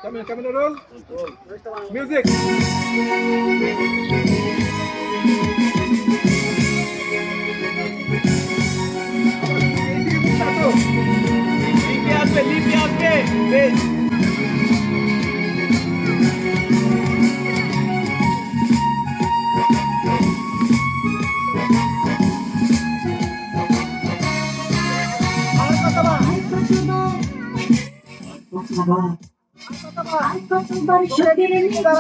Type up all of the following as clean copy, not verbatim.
Camera roll. Music. Limpia, ves. কতবার শোকের নিচে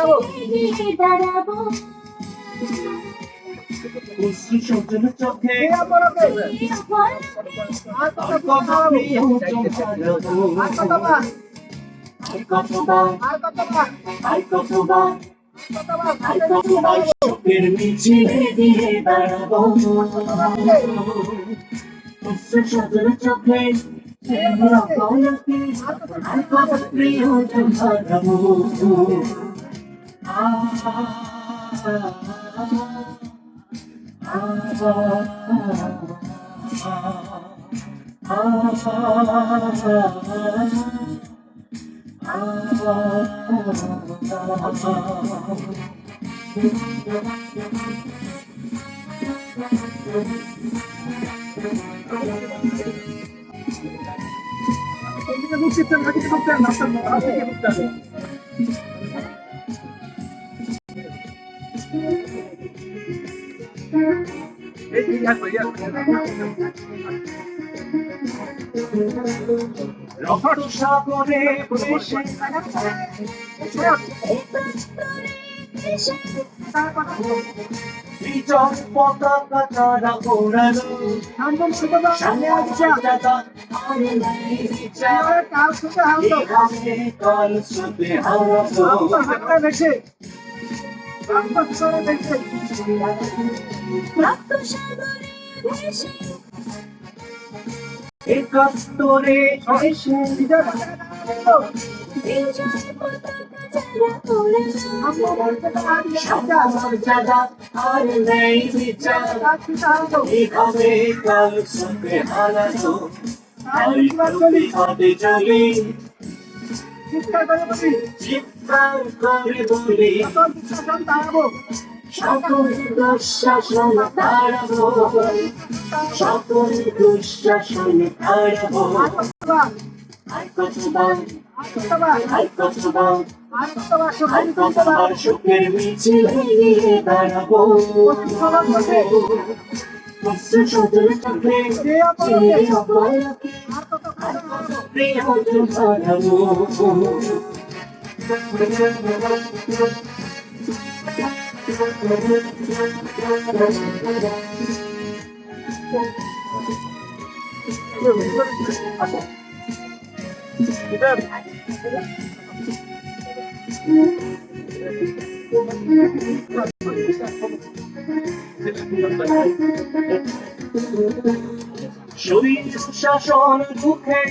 দাঁড়াবো সজল চোখে চোখের মিছিলে দিয়ে দাঁড়াবো সজল চোখে রক্ত সাগরে বিজয় পতাকা তারা ওড়ালো সামনে কাল সুতে হারাবো একাত্তরে এসে মর্যাদা আর নেই বিচার এভাবে কাল সুতে হারালো হাতে চলে চিৎকার করে বলি সকল দুঃশাসন তাড়াবো সকল দুঃশাসন তাড়াবো সুখের মিছিল নিয়ে দাঁড়াবো সজল চোখে প্রিয় ধরাবো শরীর শাসন দুঃখে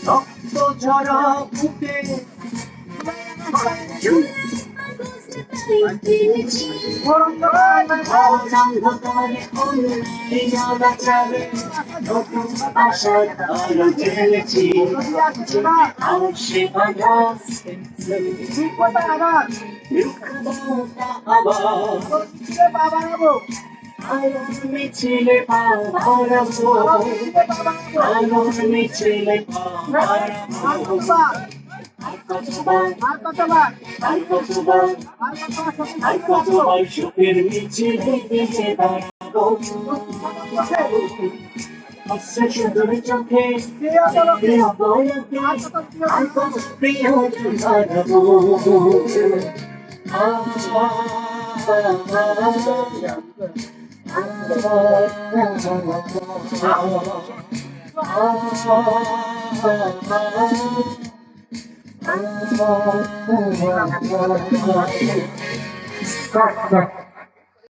রক্ত ঝরা বুকে আশার আলো জ্বেলেছি আলোর মিছিলে পা হারাবো আলোর মিছিলে পা হারাবো আর কতবার সুখের মিছিলে দিয়ে দাঁড়াবো সজল চোখে প্রিয় ধরাবো Stop.